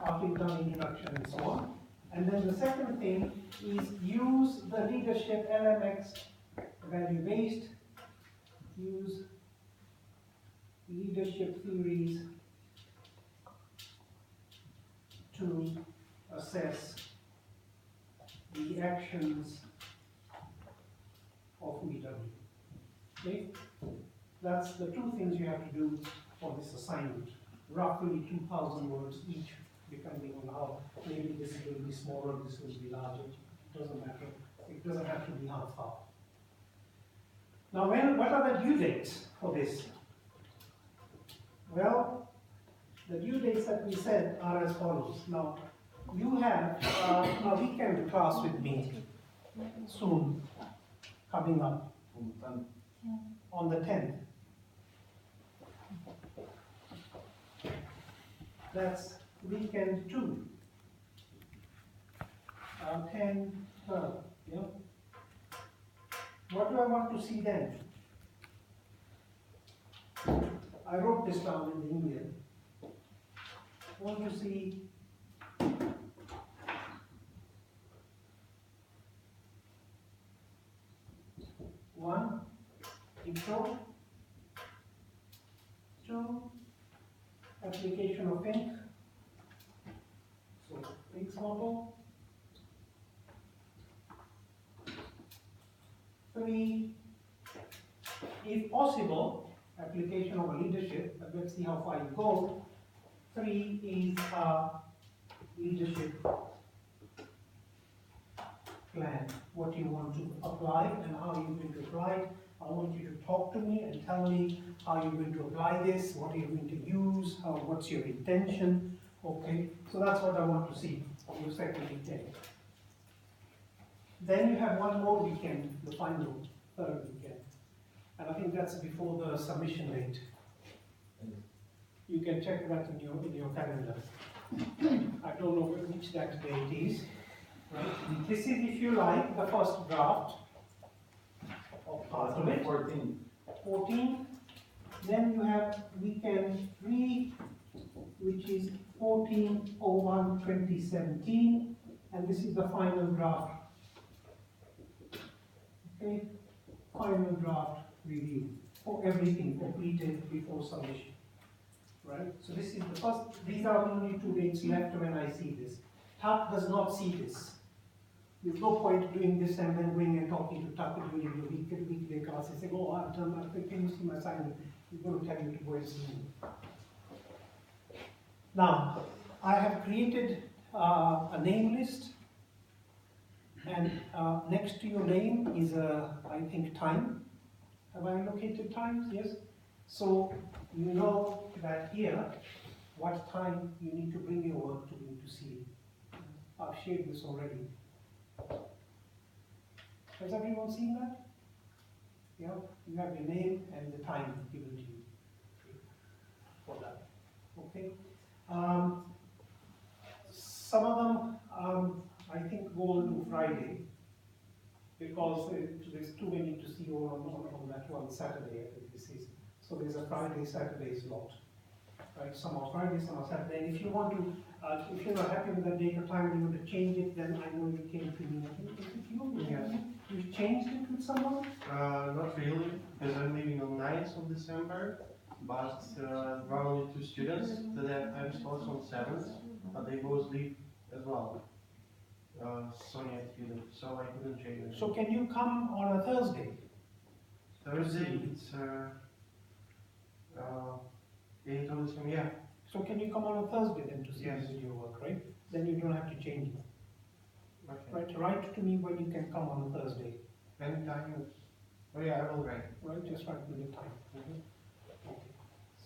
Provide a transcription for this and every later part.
after you've done introduction and so on. And then the second thing is use the leadership LMX value based, use leadership theories to assess the actions of VW. Okay? That's the two things you have to do for this assignment. Roughly 2,000 words each, depending on how, maybe this will be smaller, this will be larger, it doesn't matter. It doesn't have to be half hour. Now, what are the due dates for this? Well, the due dates that we said are as follows. Now, you have a weekend class with me soon, coming up on the 10th. That's weekend 2. 10, 12, yeah? What do I want to see then? I wrote this down in the email. I want to see one, intro, 2, application of ink, so X model, 3, if possible, application of a leadership, but let's see how far you go. 3 is a leadership plan, what you want to apply and how you're going to apply it. I want you to talk to me and tell me how you're going to apply this, what are you going to use, what's your intention, okay? So that's what I want to see on your second weekend. Then you have one more weekend, the final, third weekend. And I think that's before the submission date. You can check that in your calendar. I don't know which that date is. Right? This is, if you like, the first draft of part of it. 14. Then you have weekend 3, which is 14/01/2017, and this is the final draft. Okay, final draft review for everything completed before submission. Right? So this is the first. These are only 2 dates left when I see this. TAC does not see this. There's no point doing this and then going and talking to TAC during the weekday class and saying, oh, I've done that, can you see my assignment? We're going to tell you to go and see me. Now, I have created a name list, and next to your name is I think time. Have I located times? Yes. So you know that here, what time you need to bring your work to me to see. I've shared this already. Has everyone seen that? Yeah, you have your name and the time given to you for that. Okay. Some of them, I think, go on to Friday because there's too many to see on that one Saturday. I think this is so. There's a Friday, Saturday slot. Right? Some are Friday, some are Saturday. And if you want to, if you're not happy with that date or time, and you want to change it, then I know you came to me. I think it's you. Yes. You changed it with someone? Not really, because I'm leaving on 9th of December, but there are only 2 students that have time slots on 7th, but they both leave as well. Sonia and Philip, so I couldn't change it. So can you come on a Thursday? Thursday, it's 8th of December, yeah. So can you come on a Thursday then to see Yes. the video work, right? Then you don't have to change it. Okay. Right? Write to me when you can come on a Thursday. Anytime is, oh yeah, I will write. Right? Just write me the time. Okay.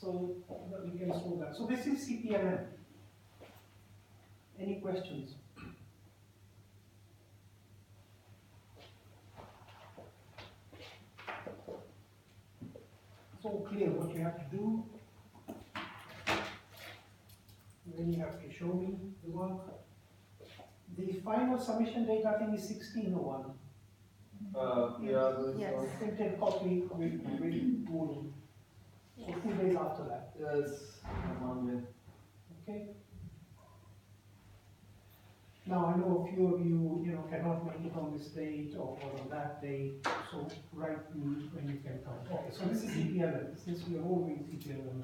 So we can solve that. So this is CPMM. Any questions? It's all clear what you have to do. Then you have to show me the work. The final submission date, I think, is 16/01. Yeah, there's Yes. Printed copy with Moodle. So 2 days after that. Yes, Monday. Okay. Now, I know a few of you, cannot make it on this date or on that date, so write me when you can come. Okay, so this is CPLM, since we are all doing CPLM.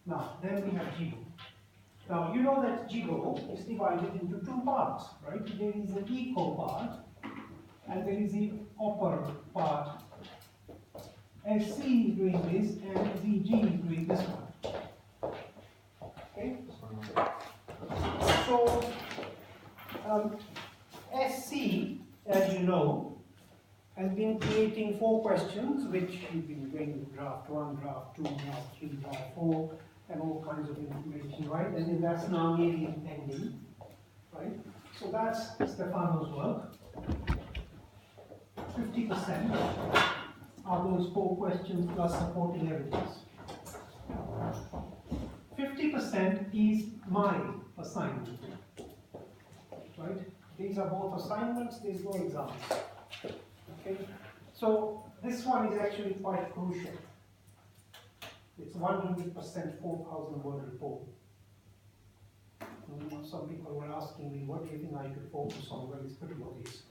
Now, then we have GIGO. Now, you know that GIGO is divided into two parts, right? There is an eco part, and there is the upper part. SC is doing this, and ZG is doing this one. Okay? So, SC, as you know, has been creating 4 questions, which you've been doing with draft 1, draft 2, draft 3, draft 4, and all kinds of information, right? And then that's now nearly ending, right? So that's Stefano's work. 50% are those 4 questions plus supporting evidence. 50% is my assignment, right? These are both assignments, there's no exams. Okay? So this one is actually quite crucial. It's 100% 4,000 word report. Some people were asking me, what do you think I should focus on? Well, it's pretty obvious.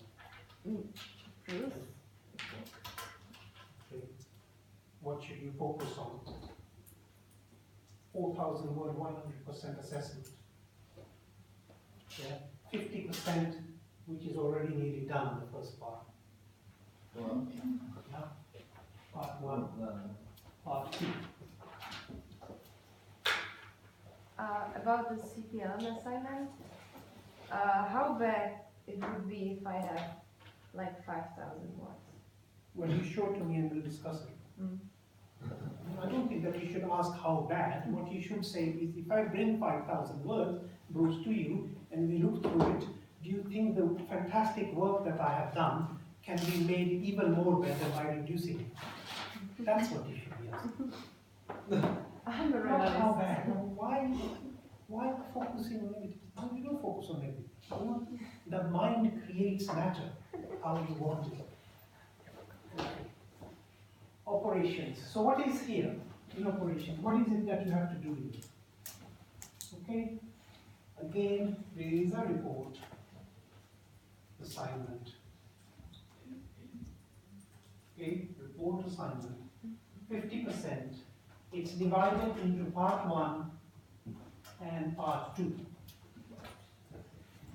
Okay. What should you focus on? 4,000 word, 100% assessment. Yeah. 50%, which is already nearly done, the first part. Well, Yeah. Part 1, part 2. About the CPLM assignment, how bad it would be if I have like 5,000 words? Well, you show to me and we'll discuss it. I don't think that you should ask how bad. What you should say is, if I bring 5,000 words, Bruce, to you, and we look through it, do you think the fantastic work that I have done can be made even more better by reducing it? That's what you should be asking. I'm a Not how realist. bad. Why focusing on negative? No, you don't focus on negative. The mind creates matter how you want it. Okay. Operations. So what is here in operations? What is it that you have to do here? Okay. Again, there is a report assignment. Okay, report assignment. 50%. It's divided into part 1 and part 2.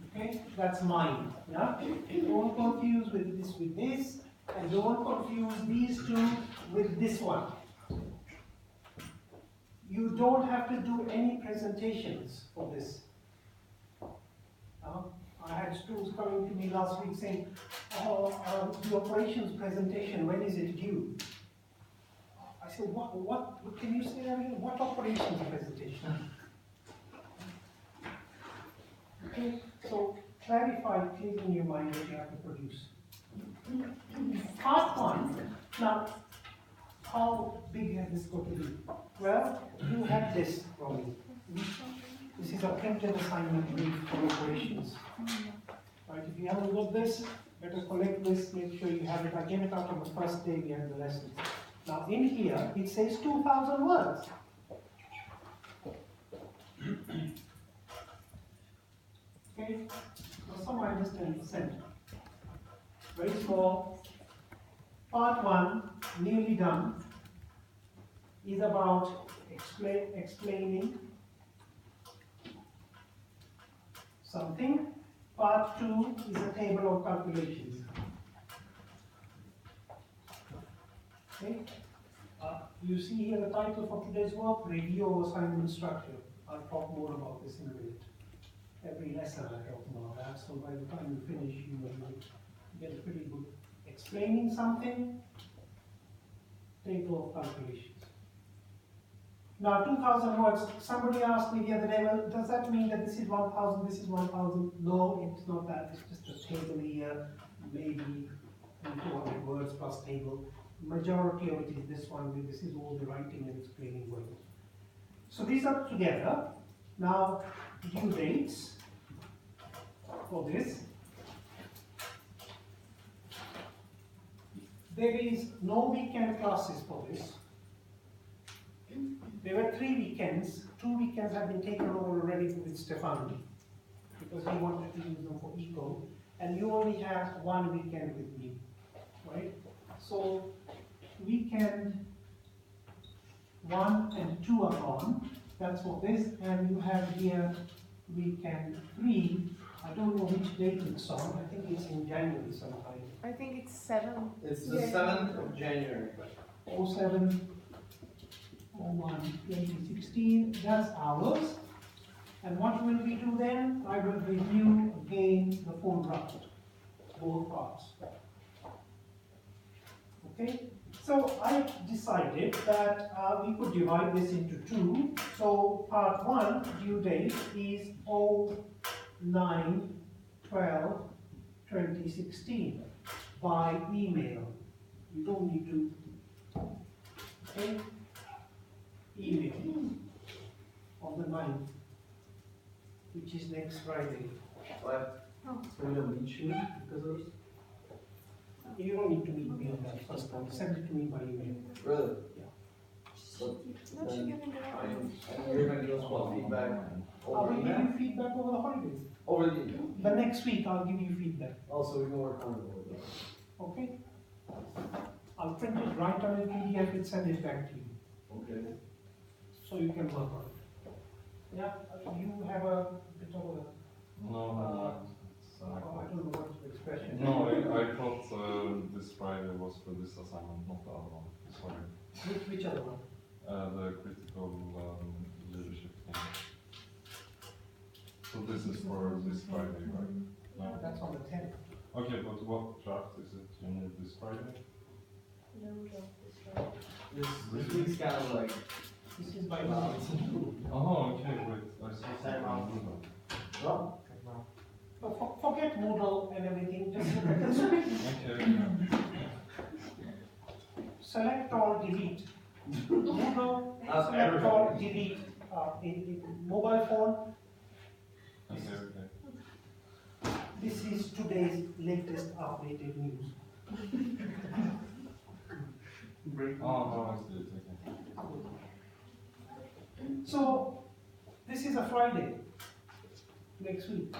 Okay, that's mine. Yeah? Don't confuse with this, and don't confuse these two with this one. You don't have to do any presentations for this. I had students coming to me last week saying, the operations presentation, when is it due? I said, what can you say that again? What operations presentation? Okay, so clarify clearly in your mind what you have to produce. Part 1, now, how big has this got to be? Well, you have this from me. This is a printed assignment brief for operations. Right, if you haven't got this, better collect this, make sure you have it. I gave it out on the first day we had the lesson. Now in here, it says 2,000 words. Okay, now some minus 10%. Very small. Part 1, nearly done, is about explaining something. Part 2 is a table of calculations. Okay. You see here the title for today's work, Review of Assignment Structure. I'll talk more about this in a minute. Every lesson I talk about that, so by the time you finish, you will get a pretty good explaining something, table of calculations. Now 2,000 words, somebody asked me the other day, well, does that mean that this is 1,000, this is 1,000? No, it's not that, it's just a table here, maybe 200 words plus table. Majority of it is this one, this is all the writing and explaining work. So these are together. Now, due dates for this. There is no weekend classes for this. There were 3 weekends. 2 weekends have been taken over already with Stefano. because he wanted to use them for eco, and you only have one weekend with me, right? So weekend 1 and 2 are gone, that's for this, and you have here weekend 3. I don't know which date it's on, I think it's in January sometime. I think it's 7. It's the 7th of January. 07, 01, 2016, that's ours. And what will we do then? I will review again the full draft, both parts. Okay? So I decided that we could divide this into two. So part 1 due date is 09/12/2016 by email. You don't need to, okay? Email on the 9th, which is next Friday. What? Oh. So we don't meet you because of this? You don't need to meet me on that first time, send it to me by email. Really? No, she gave me the And you're gonna give us what feedback I over will give email? you feedback over the holidays. Over the email. The next week I'll give you feedback, Also, we can work on it. okay? I'll print it, write on a PDF and send it back to you, Okay. so you can work on it. Yeah, you have a bit of a, No, I don't know what's the expression. no, I thought this Friday was for this assignment, not the other one. Sorry. Which other one? The critical leadership thing. So this is for this Friday, right? No? That's on the 10th. Okay, but what draft is it? You need this Friday? This week's kind of like, This is by now. Oh, okay, wait. I saw Time out. something. well, Forget Moodle and everything, just look at the script. Okay. Select all, delete. Moodle, That's select all, everybody. delete. In mobile phone, Okay, okay. this is today's latest updated news. Oh, no, I see it, okay. So, this is a Friday, next week.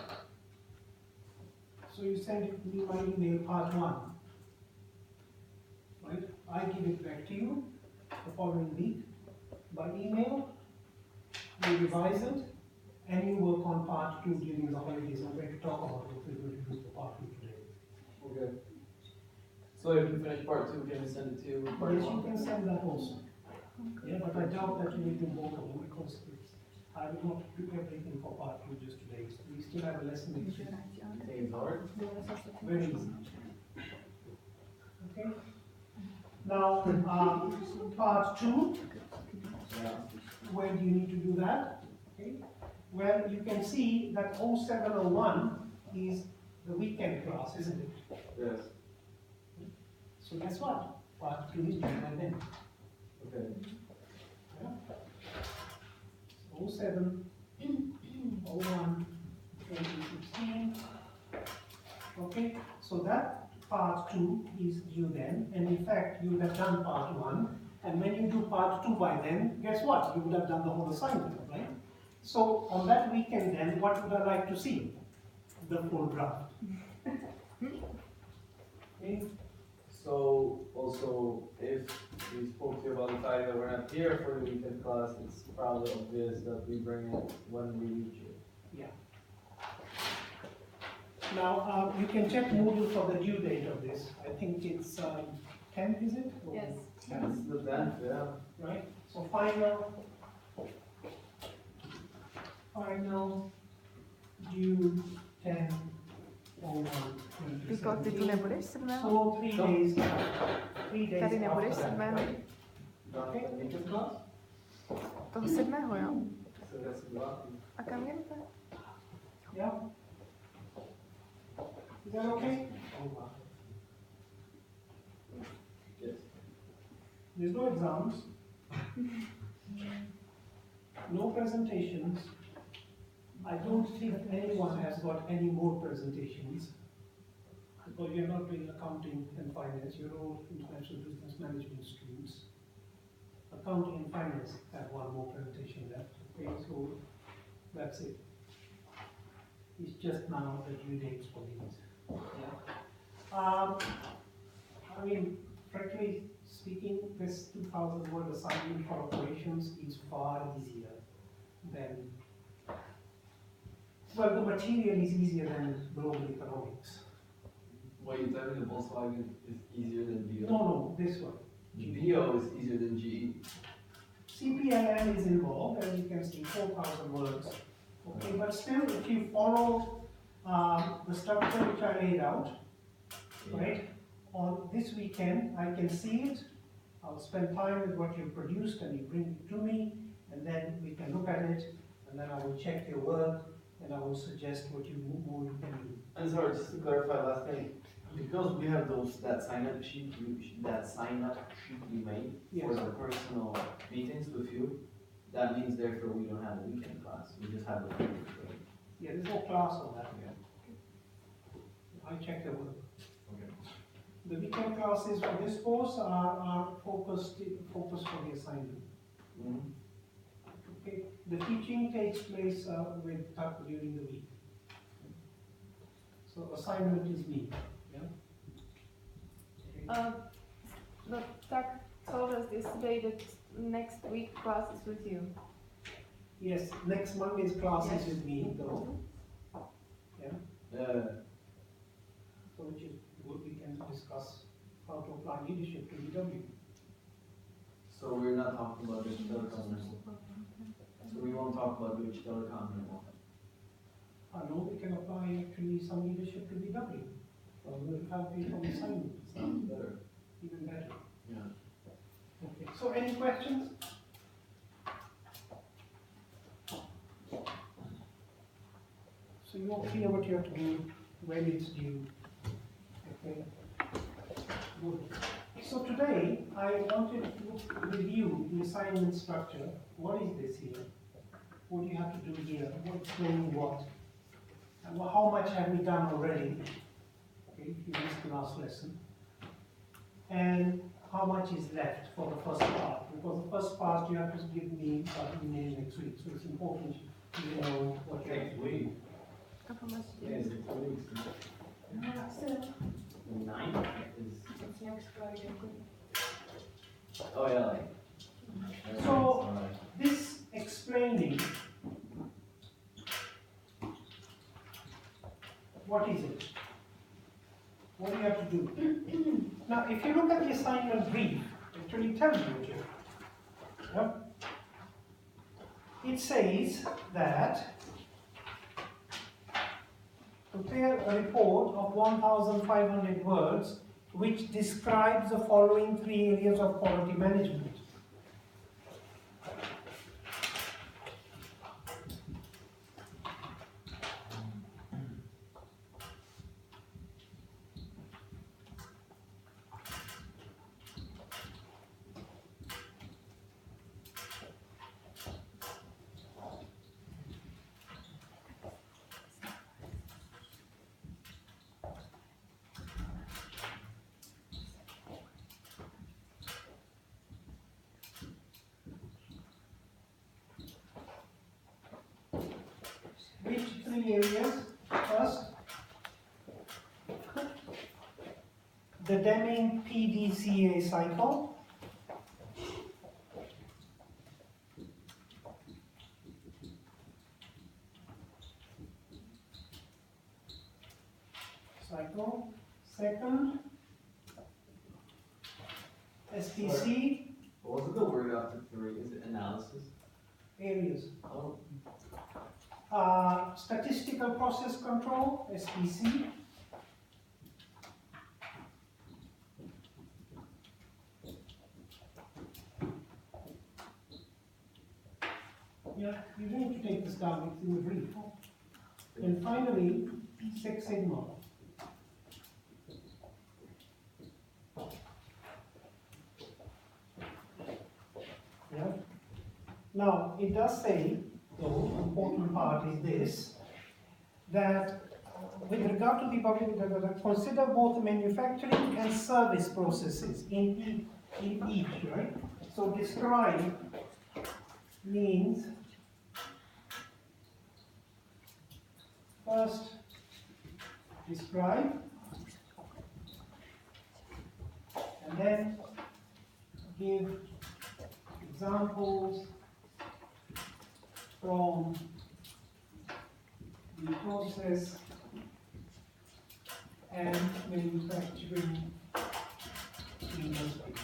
So you send it me my email part 1. Right? I give it back to you the following week by email. You revise it and you work on part 2 during the holidays. I'm going to talk about what we're going to do for part 2 today. okay. So if you finish part 2, can we send it to you with part Yes, you 1? can send that also. Yeah, but I doubt that you will do both of them because I will not do everything for part 2 just today. We still have a lesson next week. I think it's hard. Very easy. Okay? Now, part 2, Yeah. where do you need to do that? Okay? Well, you can see that 0701 is the weekend class, isn't it? Yes. So guess what? Part 2 is done by then. Okay. Yeah? 07, 01, 2016. Okay, so that part 2 is due then, and in fact you would have done part 1, and when you do part 2 by then, guess what? You would have done the whole assignment, right? So on that weekend then, what would I like to see? The full draft. Okay? So also, if we spoke to you about the fact that we're not here for the weekend class, it's probably obvious that we bring it when we reach it. Yeah. Now, you can check Moodle for the due date of this. I think it's 10th, is it? Or- Yes. It's the 10th, yeah. Right, so final due 10 on Ty tu nebudeš 7. So 3 days, 3 days Tady nebudeš after 7. that. Okay. Weekend class? Toho 7. jo? So that's the last. A kam jdete? Yeah? Is that okay? Yes. There's no exams, no presentations. I don't think anyone has got any more presentations because you're not doing accounting and finance, you're all international business management students. Accounting and finance have one more presentation left, okay, so that's it. It's just now the due dates for these. Yeah. I mean, frankly speaking, this 2,000 word assignment for operations is far easier than, well, the material is easier than global economics. What you telling me, the Volkswagen is easier than No, VO? no, this one. VO is easier than GE. CPLM is involved, as you can see, 4,000 words. Okay, but still, if you follow the structure which I laid out, right, on this weekend, I can see it. I'll spend time with what you produced and you bring it to me, and then we can look at it, and then I will check your work, and I will suggest what more you can do. And sorry, just to clarify last thing, because we have that sign up sheet we made for Yes. the personal meetings with you, that means therefore we don't have a weekend class, we just have a weekend. Yeah, there's no class on that. Okay. I check the work. Okay. The weekend classes for this course are focused for the assignment. Mhm. Okay, the teaching takes place with TAC during the week. So assignment is me, yeah? Okay. The TAC told us yesterday that next week class is with you. Yes, next Monday's class is Yes. with me though, so which is good, we can discuss how to apply leadership to BW. So we're not talking about Deutsche Telekom anymore. So we won't talk about Deutsche Telekom anymore. I know we can apply actually some leadership to BW. We have it on assignment, Sounds better. even better. Yeah. Okay, so any questions? So you all clear what you have to do, when it's due. Okay. Good. So today, I wanted to review the assignment structure. What is this here? What do you have to do here? What's doing what? And how much have we done already? Okay, if you missed the last lesson. And how much is left for the first part? Because the first part you have to give me email next week, so it's important you know what you're Next week. How much Yeah, it's 2 weeks. The 9th is. It's next Friday. Oh yeah, like. So- Alright. This explaining, what is it? What do you have to do? Now, if you look at the assignment brief, it actually tells you what you have. Yep. It says that prepare a report of 1,500 words which describes the following 3 areas of quality management. Which 3 areas? First, the Deming PDCA cycle. Second, SPC What was it the word after 3? Is it analysis? areas. Oh. Statistical process control, SPC. Yeah, you don't need to take this down, it's in the brief. And finally, Six Sigma. Yeah. Now, it does say, the important part is this, that with regard to the public, consider both manufacturing and service processes in each, right? So describe means First, describe, and then give examples from the process and manufacturing industry.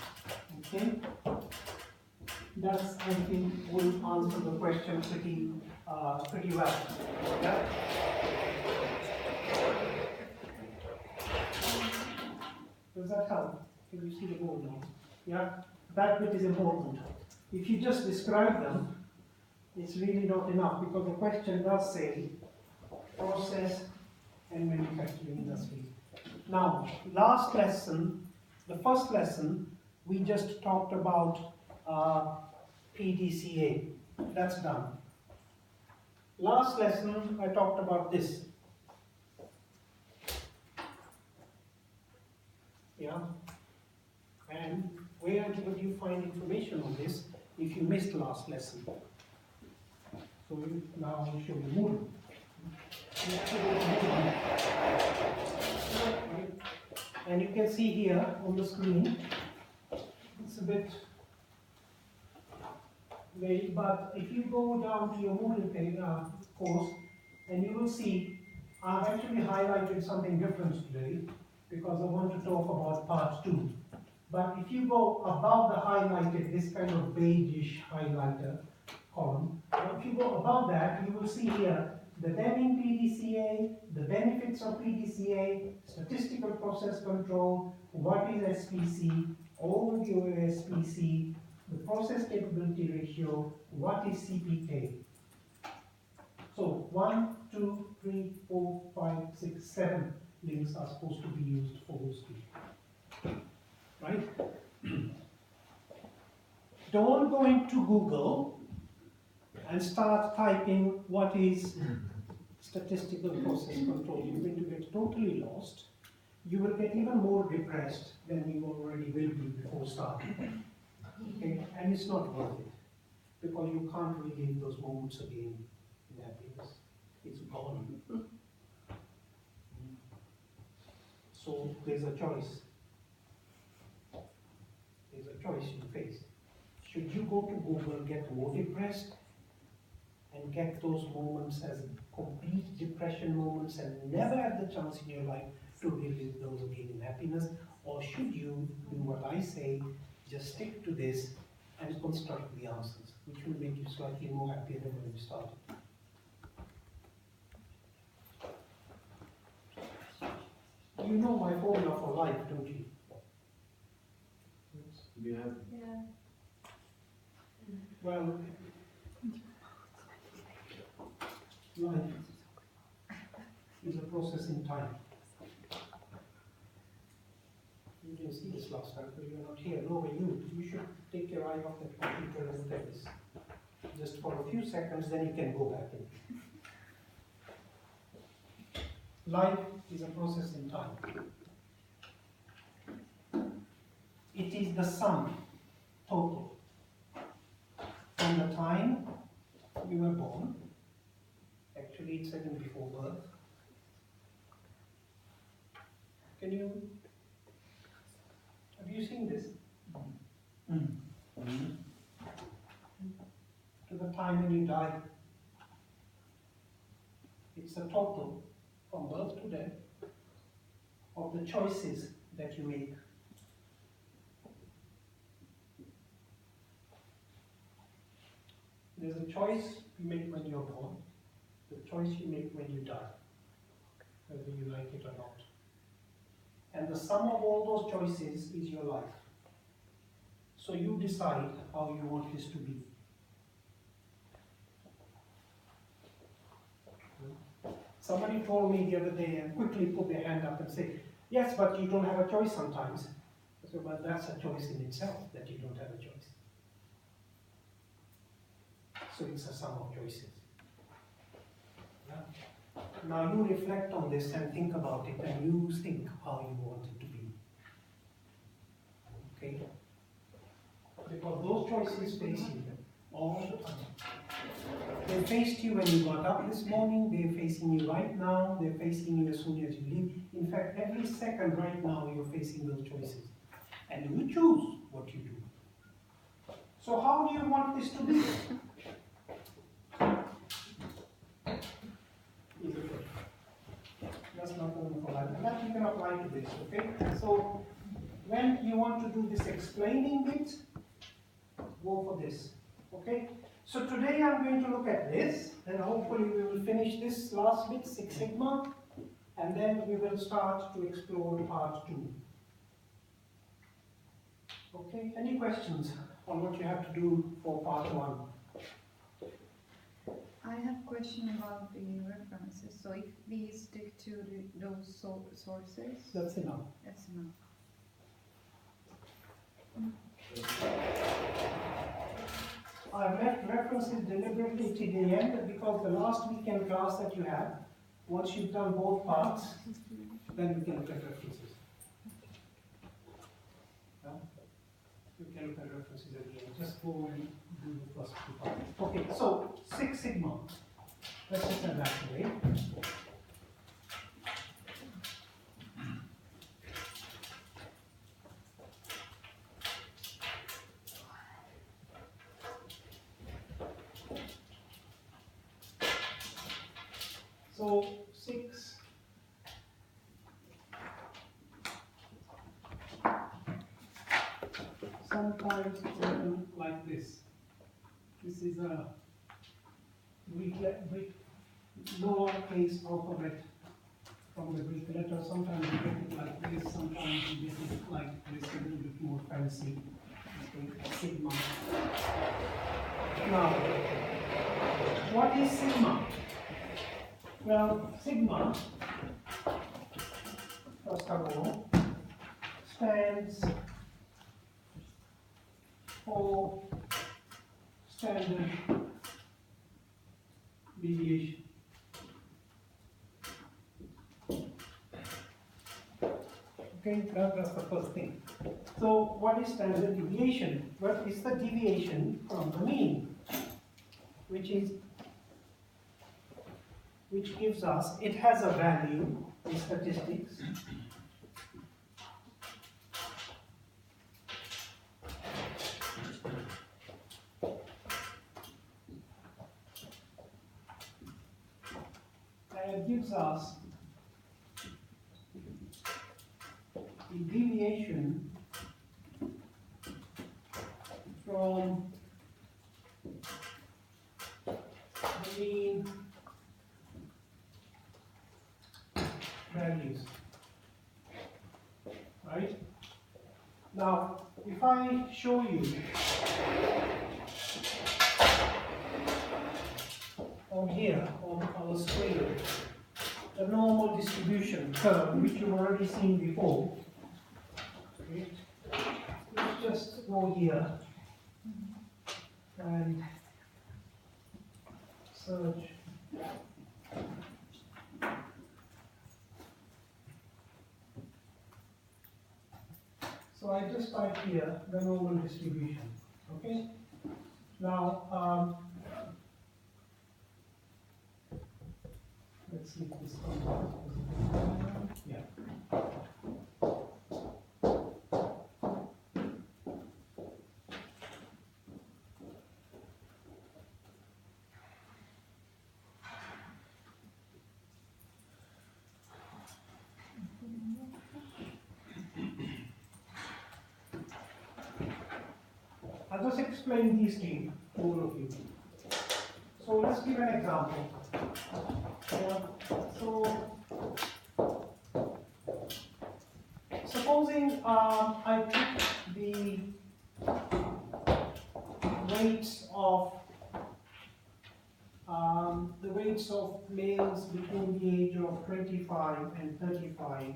Okay? That's, I think, will answer the question pretty well. Yeah? Does that help? Can you see the board now? Yeah? That bit is important. If you just describe them, it's really not enough, because the question does say process and manufacturing industry. Now, last lesson, the first lesson, we just talked about PDCA. That's done. Last lesson, I talked about this. Yeah? And where would you find information on this if you missed last lesson? So now I'll show you Moodle. You have to go to Moodle. Right? And you can see here on the screen, it's a bit vague, but if you go down to your Moodle page, course, and you will see I've actually highlighted something different today because I want to talk about part 2. But if you go above the highlighted, this kind of beigeish highlighter column, if you go above that, you will see here the Deming PDCA, the benefits of PDCA, statistical process control, what is SPC, overview of SPC, the process capability ratio, what is CPK. So 1, 2, 3, 4, 5, 6, 7 links are supposed to be used for those two. Right? Don't go into Google and start typing what is statistical process control. You're going to get totally lost. You will get even more depressed than you already will be before starting. Okay? And it's not worth it, because you can't relive those moments again in happiness. It's gone. So there's a choice. There's a choice you face. Should you go to Google and get more depressed and get those moments as complete depression moments and never have the chance in your life to relive those again in happiness? Or should you do what I say, just stick to this and construct the answers, which will make you slightly more happier than when you started? You know my formula for life, don't you? You have Yeah. Well, life is a process in time. You didn't see this last time because you're not here. No, but you should take your eye off the computer and look at this. Just for a few seconds, then you can go back in. Life is a process in time. It is the sum total from the time you were born. Actually, it's even before birth. Have you seen this? To the time when you die. It's the total from birth to death of the choices that you make. There's a choice you make when you're born, the choice you make when you die, whether you like it or not. And the sum of all those choices is your life. So you decide how you want this to be. Somebody told me the other day and quickly put their hand up and said, yes, but you don't have a choice sometimes. I said, well, that's a choice in itself, that you don't have a choice. So it's a sum of choices. Yeah. Now you reflect on this and think about it, and you think how you want it to be. Okay? Because those choices face you all the time. They faced you when you got up this morning, they're facing you right now, they're facing you as soon as you leave. In fact, every second right now, you're facing those choices. And you choose what you do. So how do you want this to be? Is it good? That's not going to apply. And that you can apply to this, okay? So when you want to do this explaining bit, go for this, okay? So today I'm going to look at this, and hopefully we will finish this last bit, Six Sigma, and then we will start to explore part 2. Okay, any questions on what you have to do for part 1? I have a question about the references. So if we stick to those sources, That's enough. that's enough. I've left references deliberately to the end because the last weekend class that you have, once you've done both parts, then we can look at references. Yeah? You can look at references at the end. Just go and do the first 2 parts. Okay, so Six Sigma. Let's just have that today. So 6 sometimes it's written like this. This is a Greek lowercase alphabet from the Greek letter. Sometimes you get it like this, sometimes you get it like this, a little bit more fancy. Sigma. Now, what is sigma? Well, sigma, first of all, stands for standard deviation. Okay, that's the first thing. So, what is standard deviation? Well, it's the deviation from the mean, which gives us, it has a value in statistics. And it gives us the deviation from the mean values, right? Now, if I show you on here on our screen the normal distribution curve, which you've already seen before, okay? Let's just go here and search. So I just type here the normal distribution, okay? Now, let's see if this comes out. Yeah. I'll just explain these to all of you. So let's give an example. So supposing I took the weights of males between the age of 25 and 35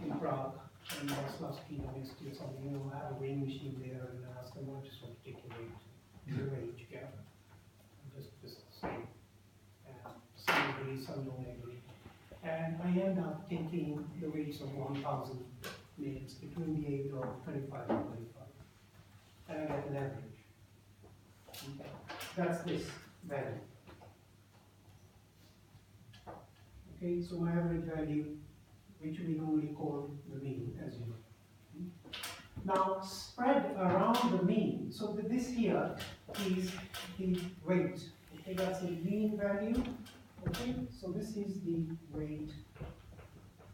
in Prague. And I was asking University or something, you know, I have a weighing machine there, and I asked them, I just want to take your weight, yeah. Just say, some agree, some don't agree. And I end up taking the weights of 1,000 males between the age of 25 and 35. And I get an average. Okay. That's this value. Okay, so my average value, which we normally call the mean, as you know. Now, spread around the mean, so that this here is the weight. Okay, that's the mean value. Okay, so this is the weight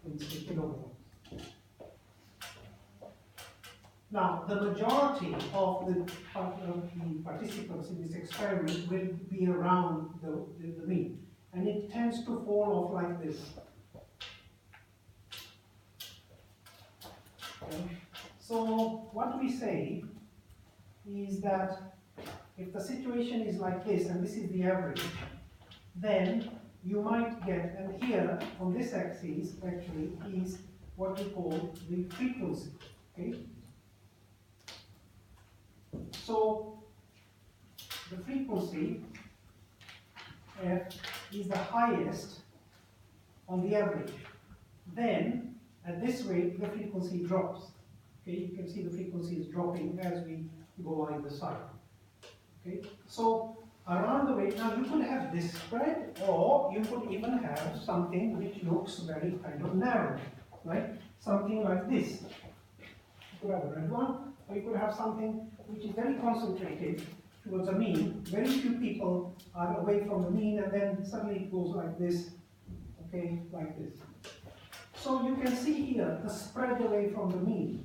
in kilograms. Now, the majority of the participants in this experiment will be around the mean, and it tends to fall off like this. Okay. So what we say is that if the situation is like this, and this is the average, then you might get, and here on this axis actually is what we call the frequency. Okay. So the frequency F is the highest on the average. Then at this rate the frequency drops. Okay, you can see the frequency is dropping as we go either side. Okay, so around the weight, now you could have this spread, or you could even have something which looks very kind of narrow, right? Something like this. You could have a red one, or you could have something which is very concentrated towards a mean. Very few people are away from the mean, and then suddenly it goes like this, okay, like this. So you can see here the spread away from the mean.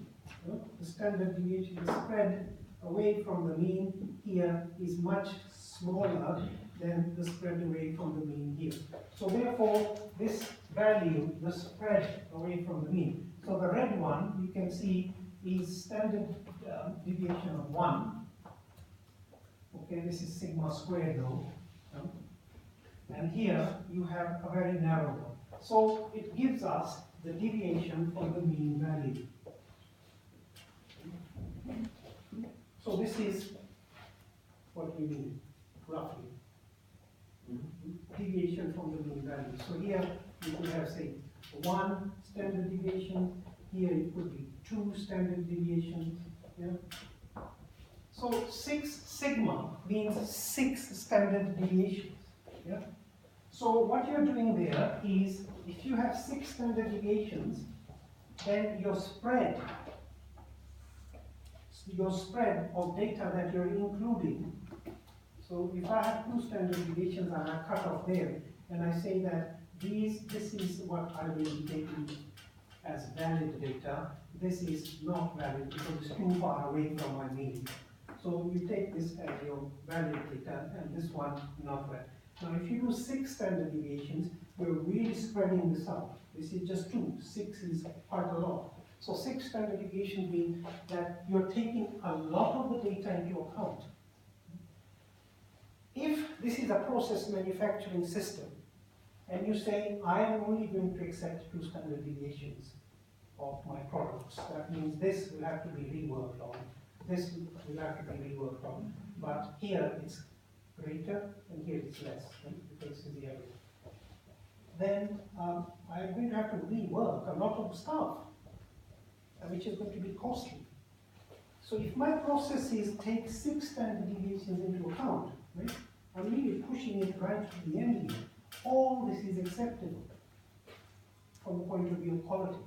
The standard deviation, the spread away from the mean here is much smaller than the spread away from the mean here. So therefore, this value, the spread away from the mean. So the red one, you can see, is standard deviation of 1. Okay, this is sigma squared though. And here you have a very narrow one. So it gives us the deviation from the mean value. So this is what we mean, roughly. Deviation from the mean value. So here you could have, say, 1 standard deviation. Here it could be 2 standard deviations. Yeah. So 6 sigma means 6 standard deviations. Yeah. So what you're doing there is, if you have 6 standard deviations, then your spread of data that you're including. So if I have 2 standard deviations and I cut off there, and I say that this is what I will be taking as valid data, this is not valid because it's too far away from my mean. So you take this as your valid data, and this one not valid. Now if you do 6 standard deviations, you're really spreading this out. This is just 2, 6 is quite a lot. So 6 standard deviations mean that you're taking a lot of the data into account. If this is a process manufacturing system, and you say, I am only going to accept 2 standard deviations of my products, that means this will have to be reworked on, this will have to be reworked on, but here it's greater and here it's less, right? Because this is the average. Then I'm going to have to rework a lot of stuff, which is going to be costly. So if my processes take 6 standard deviations into account, right, I'm really pushing it right to the end here. All this is acceptable from the point of view of quality.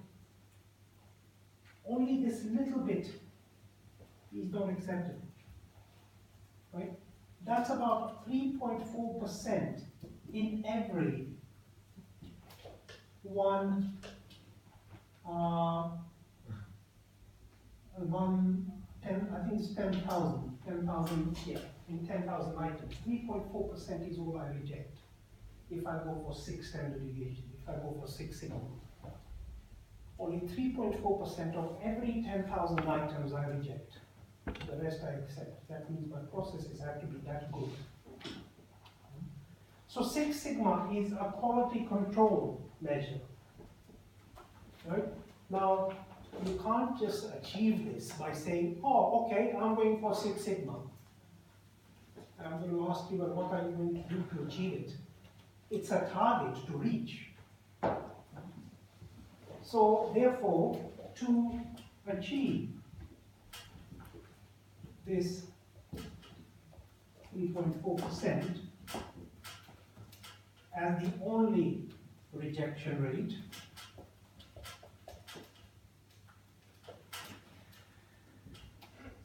Only this little bit is not acceptable, right? That's about 3.4% in every I think it's 10,000, yeah, in 10,000 items. 3.4% is all I reject if I go for 6 standard deviations, if I go for 6 sigma. Only 3.4% of every 10,000 items I reject. The rest I accept. That means my processes have to be that good. So 6 sigma is a quality control measure. Right? Now, you can't just achieve this by saying, oh, okay, I'm going for 6 sigma. I'm going to ask you, well, what are you going to do to achieve it? It's a target to reach. So, therefore, to achieve this 3.4% as the only rejection rate.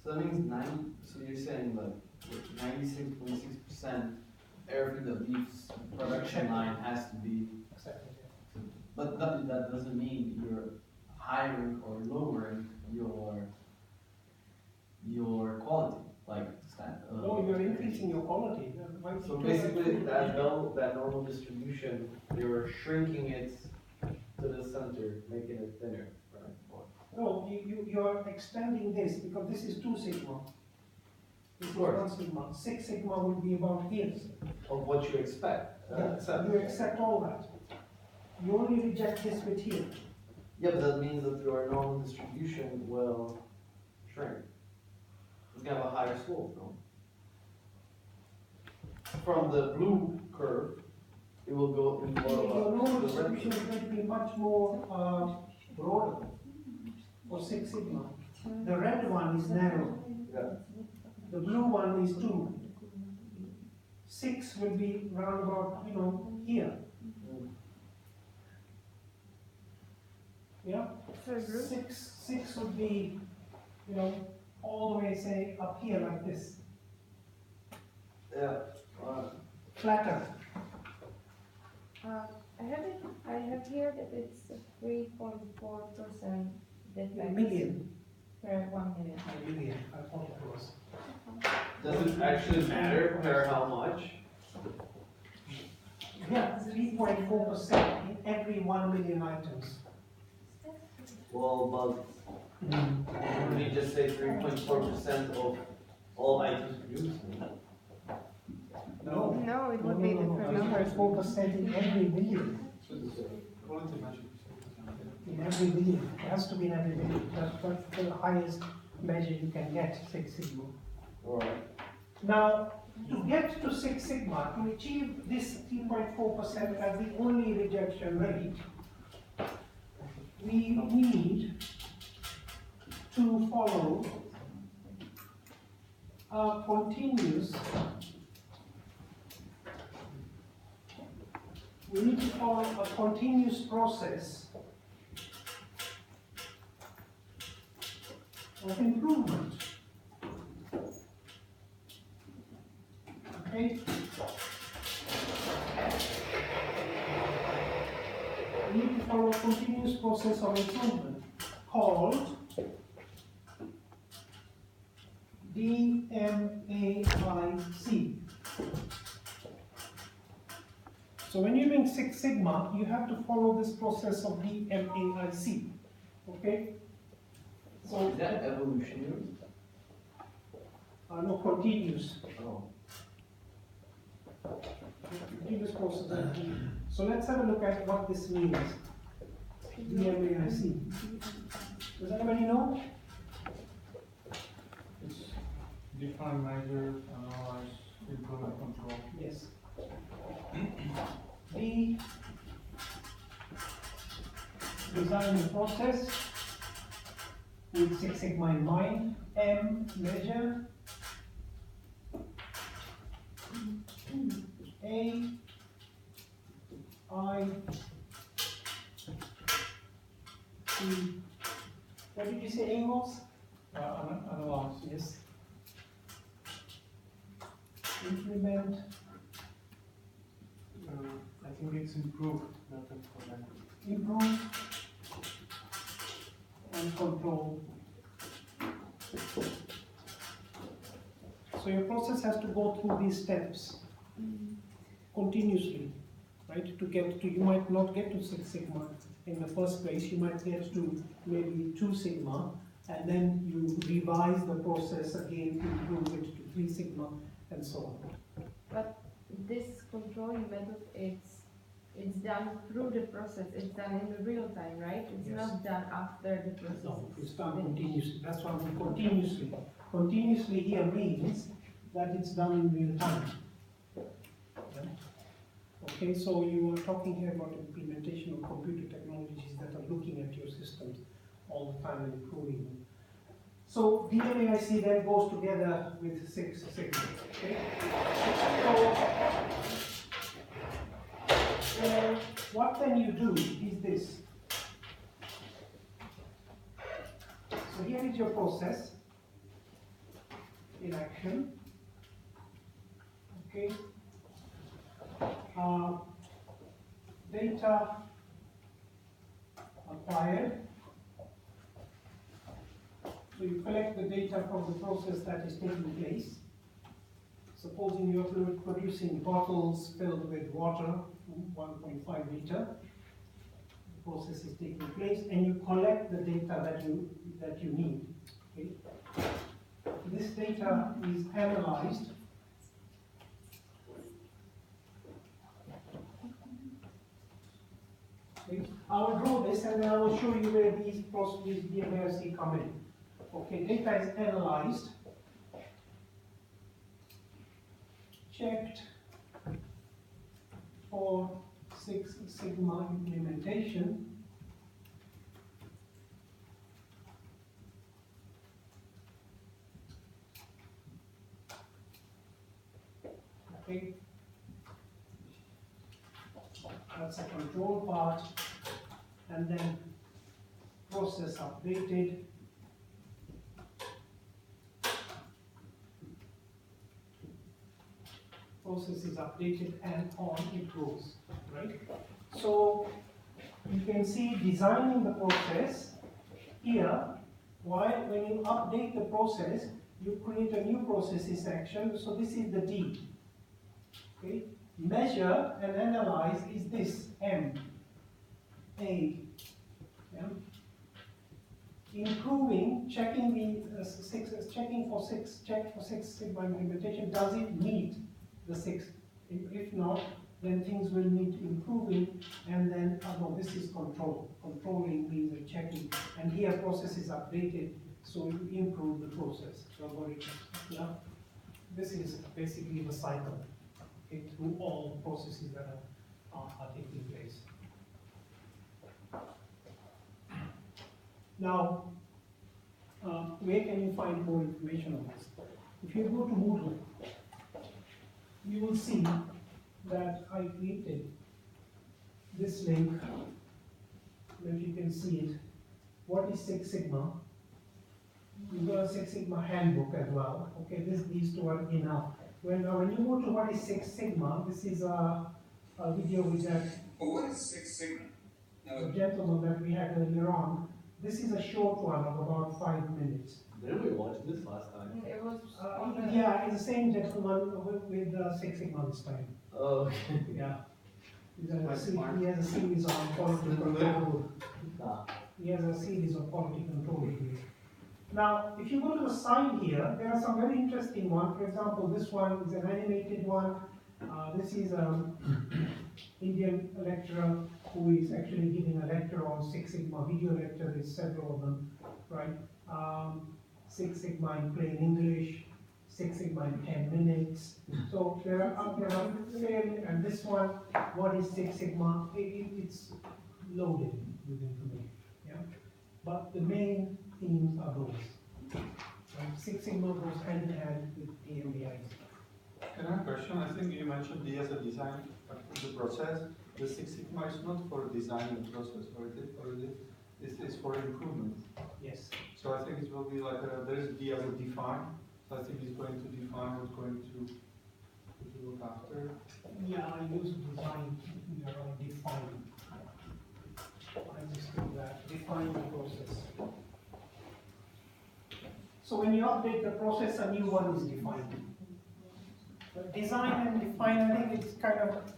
So that means so you're saying like 96.6% everything that leaves the production line has to be, but that doesn't mean you're hiring or lowering your quality, like No, you're increasing your quality. So basically, that normal distribution, you're shrinking it to the center, making it thinner, right? Or- No, you're extending this because this is 2 sigma. This is Of course. 1 sigma. 6 sigma will be about here. Of what you expect. You accept all that. You only reject this bit here. Yeah, but that means that your normal distribution will shrink. It's gonna have a higher slope, no? From the blue curve, it will go in more Your of normal a, the distribution red. is going to be much more broader for 6 sigma. The red one is narrow. Yeah. The blue one is 2. 6 will be round about, here. Yeah? Sorry, Bruce? 6 would be, all the way, say, up here like this. Yeah. Flatter. I have here that it's 3.4% defects Million. per 1 million. A million, I thought it was. Does it actually matter per how much? Yeah, 3.4% in every 1 million items. Well, but we just say 3.4% of all items produced. No. No, it would be different numbers. 3.4% in every million. In every million. It has to be in every million. That's the highest measure you can get, 6 sigma. Alright. Now, to get to 6 sigma, to achieve this 3.4% as the only rejection rate, we need to follow a continuous, process of improvement. Okay? We need to follow a continuous process of improvement called DMAIC. So when you're doing 6 sigma, you have to follow this process of DMAIC. Okay? So Is that evolutionary? no, continuous. Oh. Continuous process. So let's have a look at what this means. DMAIC. Does anybody know? It's define, measure, analyze, improve, and control. Yes. D, design the process with 6 sigma in mind. M, measure. A, I, C. What did you say A was? Analyze. Yes. Implement. I think it's improved, not improvement. Improve and control. So your process has to go through these steps continuously, right? To get to, you might not get to 6 sigma in the first place, you might get to maybe 2 sigma, and then you revise the process again to improve it to 3 sigma, and so on. But this controlling method, it's done through the process, it's done in the real time, right? It's Yes. not done after the process. No, is it's done finished. continuously, that's why we continuously. Continuously here means that it's done in real time. Okay, so you are talking here about implementation of computer technologies that are looking at your systems all the time and improving them. So DMAIC then goes together with Six Sigma. Okay? So what then you do is this. So here is your process in action. Okay. Data acquired. So you collect the data from the process that is taking place. Supposing you're producing bottles filled with water, 1.5 liter. The process is taking place, and you collect the data that you need. Okay? This data is analyzed. Okay? I will draw this, and then I will show you where these processes DMAIC come in. Okay, data is analyzed, checked for Six Sigma implementation. Okay, that's a control part, and then process updated. Process is updated and on it goes, right? So you can see designing the process here. While when you update the process, you create a new processes section. So this is the D. Okay. Measure and analyze is this M. A. Yeah. Improving, checking the check for Six Sigma implementation. Does it meet the 6? If not, then things will need improving, and then this is control. Controlling means checking, and here process is updated, so you improve the process. Yeah. This is basically the cycle, okay, through all the processes that are taking place. Now, where can you find more information on this? If you go to Moodle, you will see that I created this link, if you can see it. What is Six Sigma? You've got a Six Sigma handbook as well. Okay, these two are enough. When you go to what is Six Sigma, this is a video with that what is Six Sigma? Now, gentleman that we had earlier on. This is a short one of about 5 minutes. Didn't we watch this last time? It was Yeah, it's the same gentleman with Six Sigma this time. Oh, okay. Yeah. He has a series on quality control. Nah. He has a series of quality control videos. Now, if you go to the side here, there are some very interesting ones. For example, this one is an animated one. This is an Indian lecturer who is actually giving a lecture on Six Sigma, video lecture. There's several of them, right? Six Sigma in plain English, Six Sigma in 10 minutes. So there are fairly, and this one, what is Six Sigma? It's loaded with information, yeah? But the main themes are those. Right? Six Sigma goes hand in hand with DMAIC. Can I have a question? I think you mentioned D as a design of the process. The Six Sigma is not for designing the process, or it's for improvement. Yes. So I think it will be like there is D as a define. So I think it's going to define what's going to look after. Yeah, I use design, define. I just do that, define the process. So when you update the process, a new one is defined. But design and define, I think it's kind of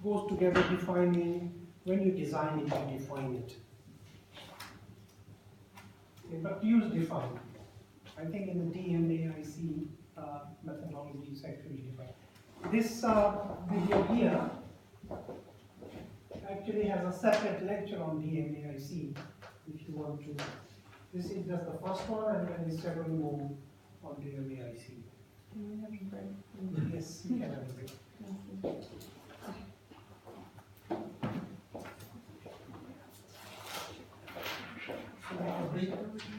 goes together. Defining, when you design it, you define it. Okay, but use define. I think in the DMAIC methodology is actually defined. This video here actually has a separate lecture on DMAIC if you want to. This is just the first one, and then there's several more on DMAIC. Can we have a break? Yes, you can have a break. Thank you. So,